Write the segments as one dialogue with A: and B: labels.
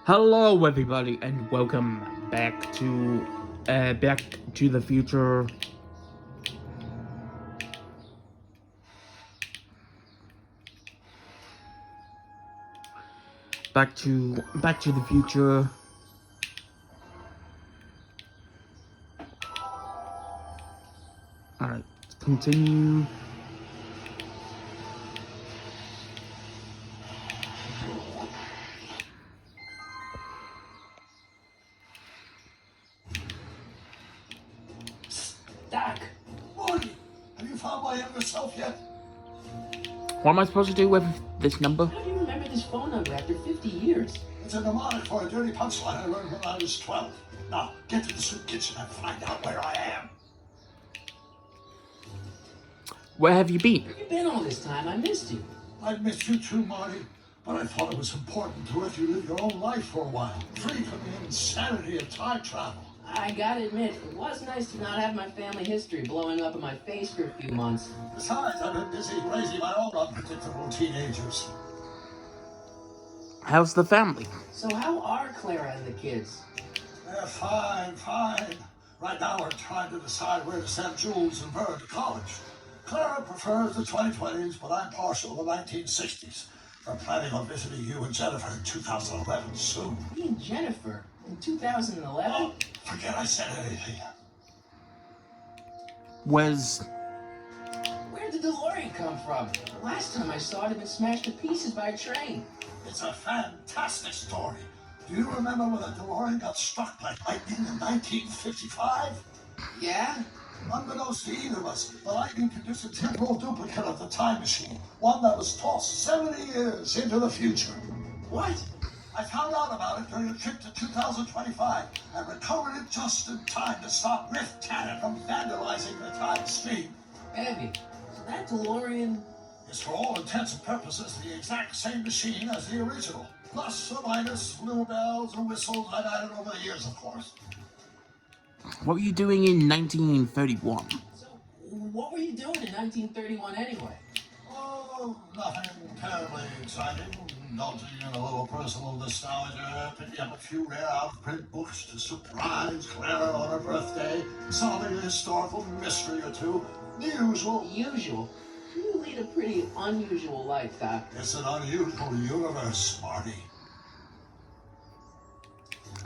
A: Hello, everybody, and welcome back to the future. Back to the future. All right, let's continue.
B: Doc!
C: Morty, have you found my younger self yet?
A: What am I supposed to do with this number?
B: How do you remember this phone number after 50 years?
C: It's a mnemonic for a dirty punchline I learned when I was 12. Now, get to the soup kitchen and find out where I am.
A: Where have you been?
B: Where you been all this time? I missed you.
C: I've missed you too, Marty, but I thought it was important to let you live your own life for a while, free from the insanity of time travel.
B: I gotta admit, it was nice to not have my family history blowing up in my face for a few months.
C: Besides, I've been busy raising my own unpredictable teenagers.
A: How's the family?
B: So how are Clara and the kids?
C: They're fine. Right now we're trying to decide where to send Jules and Vern to college. Clara prefers the 2020s, but I'm partial to the 1960s. We're planning on visiting you and Jennifer in 2011 soon.
B: Me and Jennifer? In 2011?
C: Oh, forget I said anything.
B: Where did the DeLorean come from? The last time I saw it had been smashed to pieces by a train.
C: It's a fantastic story. Do you remember when the DeLorean got struck by lightning in 1955?
B: Yeah?
C: Unbeknownst to either of us, the lightning produced a temporal duplicate of the time machine, one that was tossed 70 years into the future.
B: What?
C: I found out about it during a trip to 2025 and recovered it just in time to stop Riff Tanner from vandalizing the time stream.
B: Heavy. So that DeLorean...
C: It's for all intents and purposes the exact same machine as the original. Plus or minus little bells and whistles I've added over the years, of course.
A: What were you doing in 1931?
B: So, what were you doing in 1931 anyway?
C: Oh, nothing terribly exciting. Indulging in a little personal nostalgia, picking up a few rare out-of-print books to surprise Clara on her birthday, solving a historical mystery or two. The usual.
B: The usual? You lead a pretty unusual life, Doc.
C: It's an unusual universe, Marty.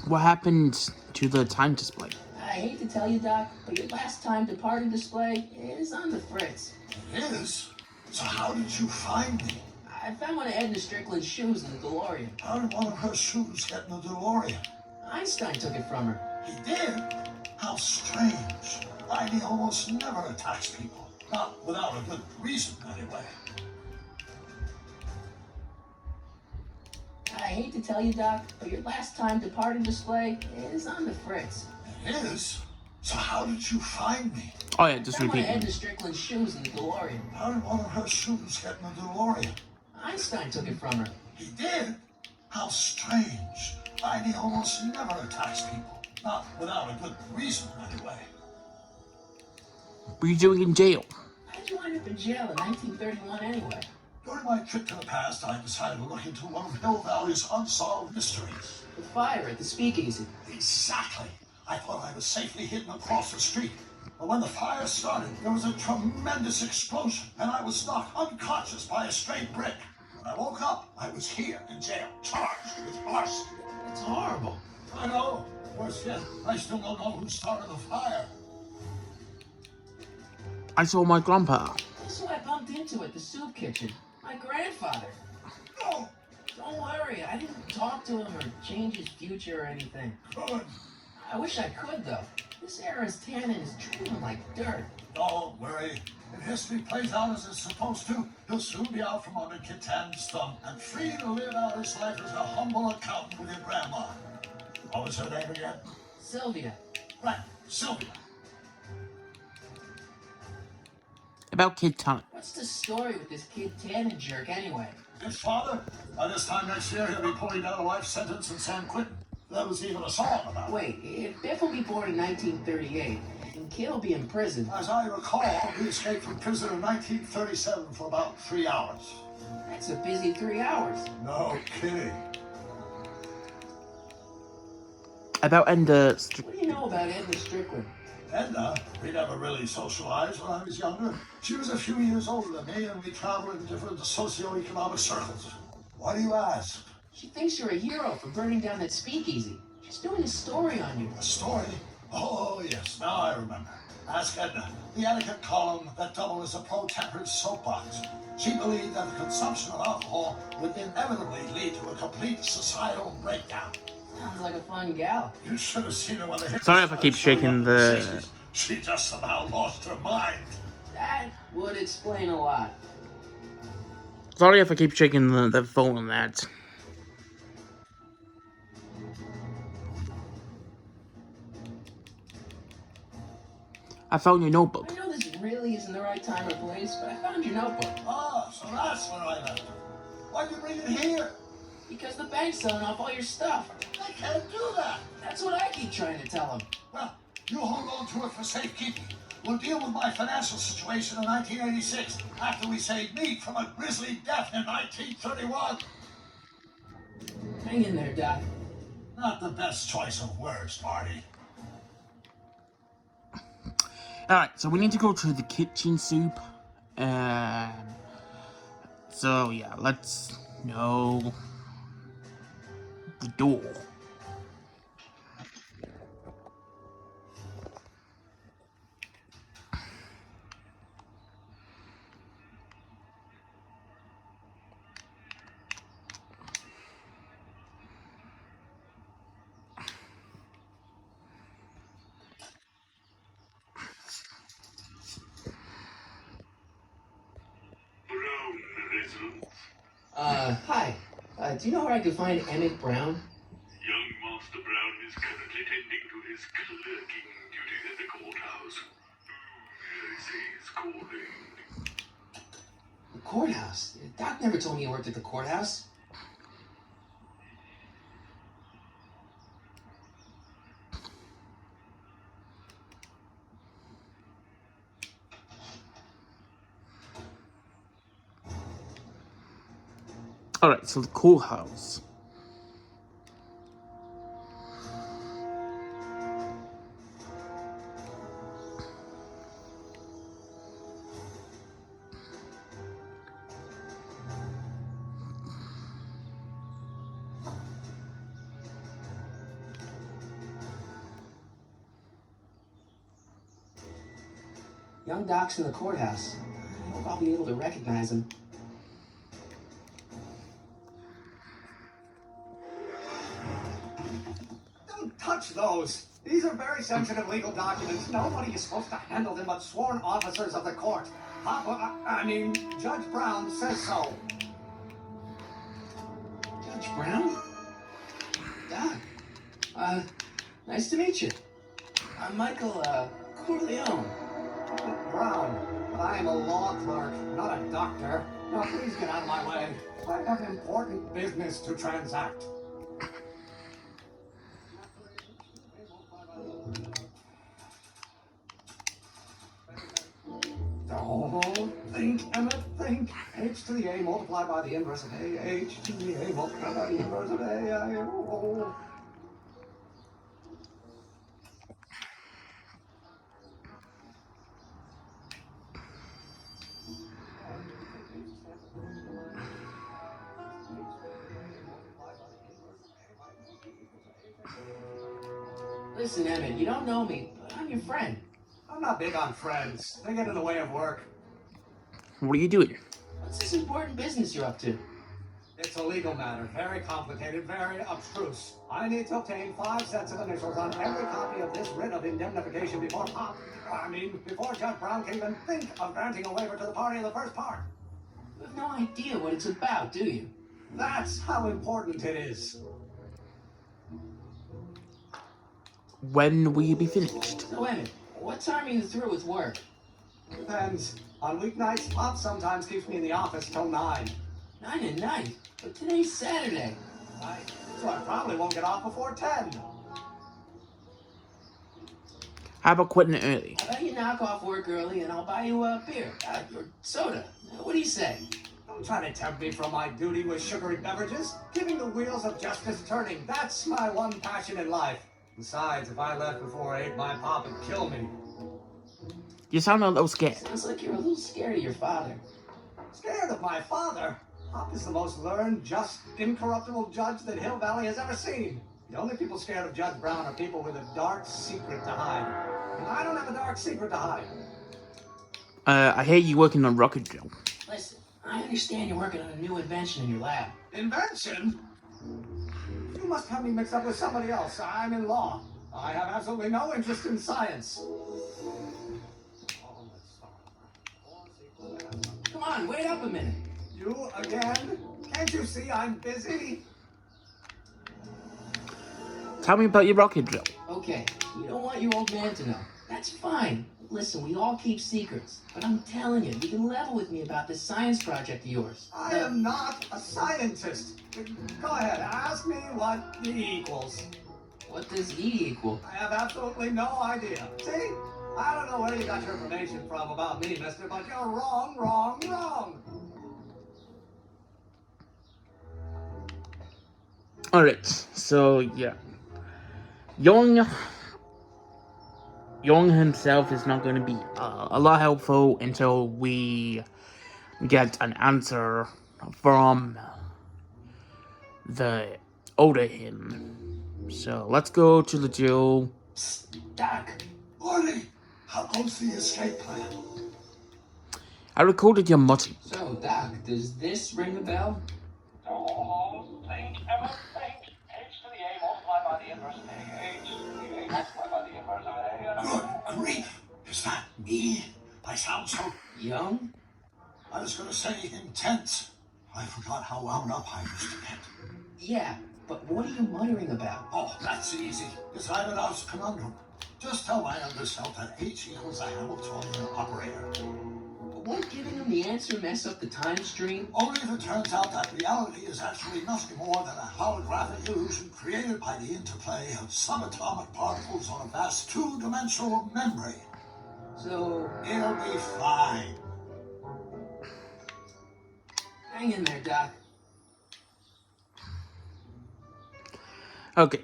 A: What happened to the time display?
B: I hate to tell you, Doc, but your last time departed display is on the fritz.
C: It is? So how did you find me?
B: I found one of Edna Strickland's shoes in the DeLorean.
C: How did one of her shoes get in the DeLorean?
B: Einstein took it from her.
C: He did? How strange. He almost never attacks people. Not without a good reason, anyway.
B: I hate to tell you, Doc, but your last time departed display is on the fritz.
C: It is? So how did you find me?
A: Oh yeah, just
B: Found one of
A: repeat.
B: Edna Strickland's shoes in the DeLorean.
C: How did one of her shoes get in the DeLorean?
B: Einstein took it from her.
C: He did? How strange. He almost never attacks people. Not without a good reason, anyway.
A: What were you doing in jail?
B: How'd you wind up in jail in 1931 anyway?
C: During my trip to the past, I decided to look into one of Hill Valley's unsolved mysteries.
B: The fire at the speakeasy.
C: Exactly. I thought I was safely hidden across the street. But when the fire started, there was a tremendous explosion, and I was knocked unconscious by a stray brick. When I woke up, I was here in jail, charged with arson.
B: It's horrible.
C: I know. Worse yet, I still don't know who started the fire.
A: I saw my grandpa.
B: That's who I bumped into at the soup kitchen. My grandfather.
C: No,
B: Don't worry, I didn't talk to him or change his future or anything.
C: good.
B: I wish I could, though. This era's tannin is dreaming like dirt.
C: Don't worry. If history plays out as it's supposed to, he'll soon be out from under Kit Tannen's thumb and free to live out his life as a humble accountant with your grandma. What was her name again?
B: Sylvia.
C: Right, Sylvia.
A: About Kid Tanner.
B: What's the story with this kid Tannin jerk anyway?
C: His father? By this time next year, he'll be pulling down a life sentence in San Quentin. There was even a song about it.
B: Wait, if Biff will be born in 1938, and Kid will be in prison,
C: As I recall, he escaped from prison in 1937 for about 3 hours.
B: that's a busy 3 hours.
C: No kidding.
A: About Ender.
B: What do you know about Edna Strickland?
C: Edna, we never really socialized when I was younger. She was a few years older than me, and we traveled in different socio-economic circles. Why do you ask?
B: She thinks you're a hero for burning down that speakeasy. She's doing a story on you.
C: A story? Oh, yes, now I remember. Ask Edna, the etiquette column that doubled as a pro-temperance soapbox. She believed that the consumption of alcohol would inevitably lead to a complete societal breakdown.
B: Sounds like a fun gal.
C: You should have seen her when the hippies
A: Sorry if I keep
C: started showing
A: shaking
C: up in
A: the.
C: 60s. She just somehow lost her mind.
B: That would explain a lot.
A: Sorry if I keep shaking the phone on that. I found your notebook.
B: I know this really isn't the right time or place, but I found your notebook.
C: Ah, so that's where I left it. Why'd you bring it here?
B: Because the bank's selling off all your stuff.
C: I can't do that.
B: That's what I keep trying to tell them.
C: Well, you hold on to it for safekeeping. We'll deal with my financial situation in 1986 after we saved meat from a grisly death in 1931.
B: Hang in there, Doc.
C: Not the best choice of words, Marty.
A: Alright, so we need to go to the kitchen soup. So yeah, let's know the door.
B: Hi. Do you know where I could find Emmett Brown?
D: Young Master Brown is currently tending to his clerking duties at the courthouse. I say he's calling.
B: The courthouse? Doc never told me you worked at the courthouse.
A: Alright, so the courthouse.
B: Young Doc's in the courthouse. I hope I'll be able to recognize him.
E: Don't touch those. These are very sensitive legal documents. Nobody is supposed to handle them but sworn officers of the court. Judge Brown says so.
B: Judge Brown? Doc. Nice to meet you. I'm Michael, Corleone.
E: Brown, but I am a law clerk, not a doctor. Now please get out of my way. I have important business to transact. Don't think, Emmett, think. H to the A multiplied by the inverse of A. H to the A multiplied by the inverse of A.
B: Listen, Emmett, you don't know me, but I'm your friend.
E: I'm not big on friends. They get in the way of work.
A: What are you doing?
B: What's this important business you're up to?
E: It's a legal matter. Very complicated, very abstruse. I need to obtain 5 sets of initials on every copy of this writ of indemnification before Judge Brown can even think of granting a waiver to the party in the first part.
B: You have no idea what it's about, do you?
E: That's how important it is.
A: When will you be finished?
B: So, Emmett, what time are you through with work?
E: Depends. On weeknights, Pop sometimes keeps me in the office till 9.
B: 9 at night? But today's Saturday.
E: So I probably won't get off before 10.
A: How about quitting early?
B: How about you knock off work early and I'll buy you a beer, or soda. What do you say?
E: Don't try to tempt me from my duty with sugary beverages. Giving the wheels of justice turning, that's my one passion in life. Besides, if I left before 8, my pop would kill me.
A: You sound a little scared.
B: Sounds like you're a little scared of your father.
E: Scared of my father? Pop is the most learned, just, incorruptible judge that Hill Valley has ever seen. The only people scared of Judge Brown are people with a dark secret to hide. And I don't have a dark secret to hide.
A: I hear you working on rocket drill.
B: Listen, I understand you're working on a new invention in your lab.
E: Invention? You must have me mixed up with somebody else. I'm in law. I have absolutely no interest in science.
B: Come on, wait up a minute.
E: You again? Can't you see I'm busy?
A: Tell me about your rocket drill.
B: Okay, you don't want your old man to know. That's fine. Listen, we all keep secrets. But I'm telling you, you can level with me about this science project of yours.
E: I am not a scientist. Go ahead, ask me what E equals.
B: What does E equal?
E: I have absolutely no idea. See? I don't know where you got your information from about me, mister, but you're wrong, wrong, wrong.
A: Alright, so yeah. Young himself is not going to be a lot helpful until we get an answer from the older him. So let's go to the jail.
B: Doc.
C: Morty, how goes the escape plan?
A: I recorded your mutton.
B: So, Doc, does this ring a bell?
F: Oh, think, Emma, think. H to the A multiplied by the inverse of A. H to the A multiplied by the inverse of A.
C: Good grief. Is that me? I sound so...
B: Young?
C: I was going to say intense. I forgot how wound up I used to get.
B: Yeah, but what are you muttering about?
C: Oh, that's easy. It's Ivanhoe's conundrum. Just tell my younger self that H equals a Hamiltonian operator.
B: But won't giving him the answer mess up the time stream?
C: Only if it turns out that reality is actually nothing more than a holographic illusion created by the interplay of subatomic particles on a vast two-dimensional memory.
B: So,
C: It'll be fine.
B: hang in there, Doc.
A: Okay.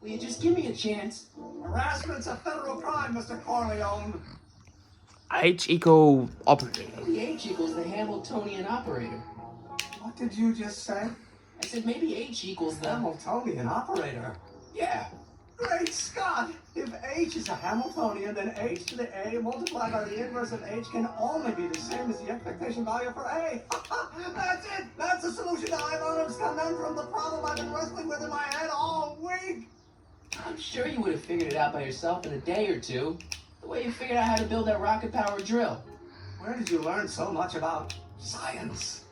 B: Will you just give me a chance?
E: Harassment's a federal crime, Mr. Corleone.
A: H equal operator.
B: Maybe H equals the Hamiltonian operator.
E: What did you just say?
B: I said maybe H equals the...
E: Hamiltonian operator.
B: Yeah.
E: Great Scott! If H is a Hamiltonian, then H to the A multiplied by the inverse of H can only be the same as the expectation value for A. That's it! That's the solution to Ivanhoe's conundrum, the problem I've been wrestling with in my head all week!
B: I'm sure you would have figured it out by yourself in a day or two. The way you figured out how to build that rocket-powered drill.
E: Where did you learn so much about science?